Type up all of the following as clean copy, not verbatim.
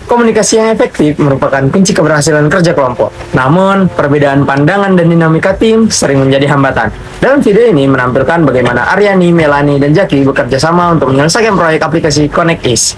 Komunikasi yang efektif merupakan kunci keberhasilan kerja kelompok. Namun, perbedaan pandangan dan dinamika tim sering menjadi hambatan. Dalam video ini menampilkan bagaimana Aryani, Melani, dan Zaki bekerja sama untuk menyelesaikan proyek aplikasi ConnectEase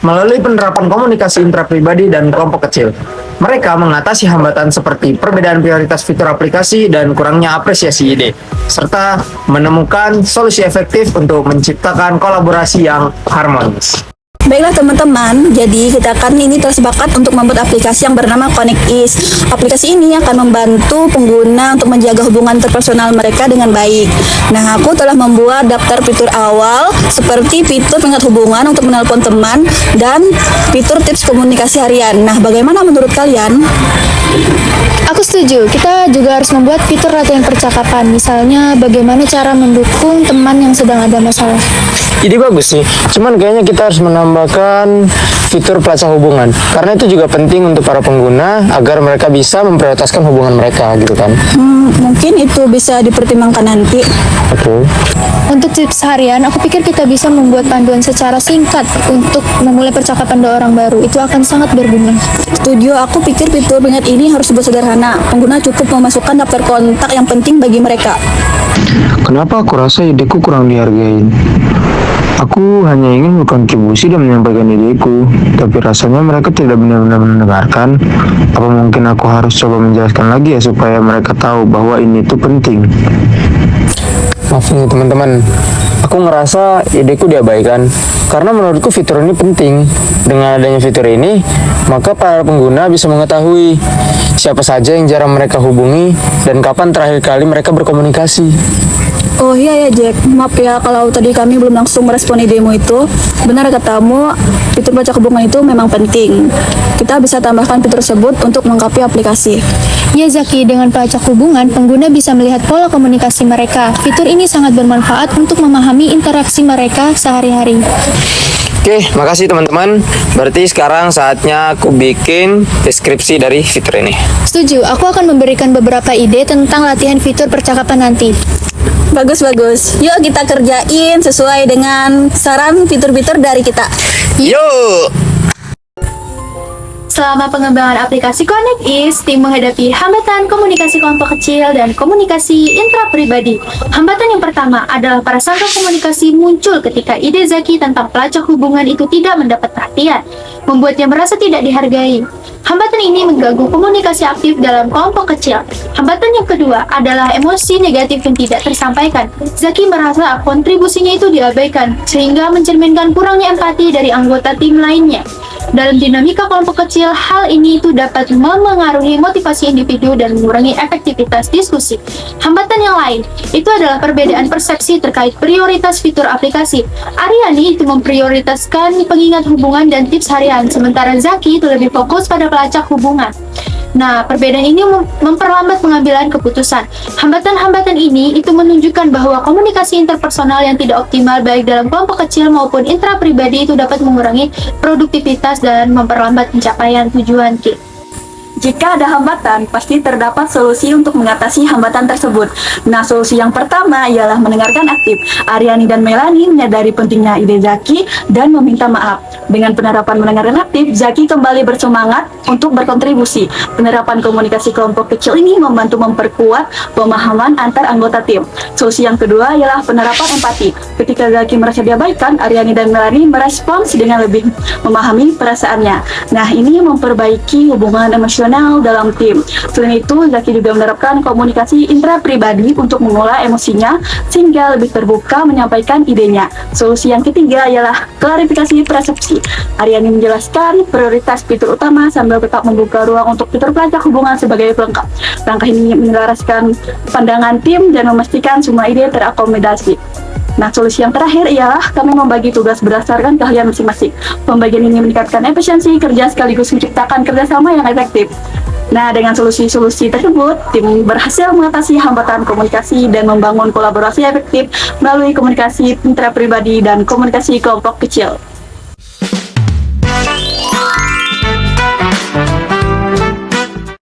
melalui penerapan komunikasi intrapribadi dan kelompok kecil. Mereka mengatasi hambatan seperti perbedaan prioritas fitur aplikasi dan kurangnya apresiasi ide, serta menemukan solusi efektif untuk menciptakan kolaborasi yang harmonis. Baiklah teman-teman, jadi kita akan ini telah sepakat untuk membuat aplikasi yang bernama ConnectEase. Aplikasi ini akan membantu pengguna untuk menjaga hubungan interpersonal mereka dengan baik. Nah, aku telah membuat daftar fitur awal seperti fitur pengingat hubungan untuk menelpon teman dan fitur tips komunikasi harian. Nah, bagaimana menurut kalian? Aku setuju, kita juga harus membuat fitur latihan percakapan. Misalnya, bagaimana cara mendukung teman yang sedang ada masalah. Ide bagus sih, cuman kayaknya kita harus menambahkan fitur pelacak hubungan. Karena itu juga penting untuk para pengguna agar mereka bisa memprioritaskan hubungan mereka gitu kan. Mungkin itu bisa dipertimbangkan nanti. Oke. Untuk tips harian, aku pikir kita bisa membuat panduan secara singkat untuk memulai percakapan dua orang baru. Itu akan sangat berguna. Setuju, aku pikir fitur pengingat ini harus dibuat sederhana. Pengguna cukup memasukkan daftar kontak yang penting bagi mereka. Kenapa aku rasa ideku kurang dihargain? Aku hanya ingin berkontribusi dan menyampaikan ideku, tapi rasanya mereka tidak benar-benar mendengarkan. Apa mungkin aku harus coba menjelaskan lagi ya supaya mereka tahu bahwa ini tuh penting? Maaf nih teman-teman, aku ngerasa ideku diabaikan karena menurutku fitur ini penting. Dengan adanya fitur ini, maka para pengguna bisa mengetahui siapa saja yang jarang mereka hubungi dan kapan terakhir kali mereka berkomunikasi. Oh iya ya Jack, maaf ya kalau tadi kami belum langsung merespon idemu itu. Benar katamu, fitur baca hubungan itu memang penting. Kita bisa tambahkan fitur tersebut untuk melengkapi aplikasi. Ya Zaki, dengan pelacak hubungan, pengguna bisa melihat pola komunikasi mereka. Fitur ini sangat bermanfaat untuk memahami interaksi mereka sehari-hari. Oke, makasih teman-teman. Berarti sekarang saatnya aku bikin deskripsi dari fitur ini. Setuju, aku akan memberikan beberapa ide tentang latihan fitur percakapan nanti. Bagus. Yuk kita kerjain sesuai dengan saran fitur-fitur dari kita. Yuk! Selama pengembangan aplikasi ConnectEase, tim menghadapi hambatan komunikasi kelompok kecil dan komunikasi intrapribadi. Hambatan yang pertama adalah prasangka komunikasi muncul ketika ide Zaki tentang pelacak hubungan itu tidak mendapat perhatian, membuatnya merasa tidak dihargai. Hambatan ini mengganggu komunikasi aktif dalam kelompok kecil. Hambatan yang kedua adalah emosi negatif yang tidak tersampaikan. Zaki merasa kontribusinya itu diabaikan, sehingga mencerminkan kurangnya empati dari anggota tim lainnya. Dalam dinamika kelompok kecil, hal ini itu dapat memengaruhi motivasi individu dan mengurangi efektivitas diskusi. Hambatan yang lain, itu adalah perbedaan persepsi terkait prioritas fitur aplikasi. Aryani itu memprioritaskan pengingat hubungan dan tips harian, sementara Zaki itu lebih fokus pada pelacak hubungan. Nah, perbedaan ini memperlambat pengambilan keputusan. Hambatan-hambatan ini itu menunjukkan bahwa komunikasi interpersonal yang tidak optimal baik dalam kelompok kecil maupun intrapribadi itu dapat mengurangi produktivitas dan memperlambat pencapaian tujuan tim. Jika ada hambatan, pasti terdapat solusi untuk mengatasi hambatan tersebut. Nah, solusi yang pertama ialah mendengarkan aktif. Aryani dan Melani menyadari pentingnya ide Zaki dan meminta maaf. Dengan penerapan mendengarkan aktif, Zaki kembali bersemangat untuk berkontribusi. Penerapan komunikasi kelompok kecil ini membantu memperkuat pemahaman antar anggota tim. Solusi yang kedua ialah penerapan empati. Ketika Zaki merasa diabaikan, Aryani dan Melani merespons dengan lebih memahami perasaannya. Nah, ini memperbaiki hubungan emosional dalam tim. Selain itu, Zaki juga menerapkan komunikasi intrapribadi untuk mengolah emosinya sehingga lebih terbuka menyampaikan idenya. Solusi yang ketiga ialah klarifikasi persepsi. Aryani menjelaskan prioritas fitur utama sambil tetap membuka ruang untuk fitur pelacak hubungan sebagai pelengkap. Langkah ini menyelaraskan pandangan tim dan memastikan semua ide terakomodasi. Nah, solusi yang terakhir ialah kami membagi tugas berdasarkan keahlian masing-masing. Pembagian ini meningkatkan efisiensi kerja sekaligus menciptakan kerjasama yang efektif. Nah, dengan solusi-solusi tersebut, tim berhasil mengatasi hambatan komunikasi dan membangun kolaborasi efektif melalui komunikasi intrapribadi dan komunikasi kelompok kecil.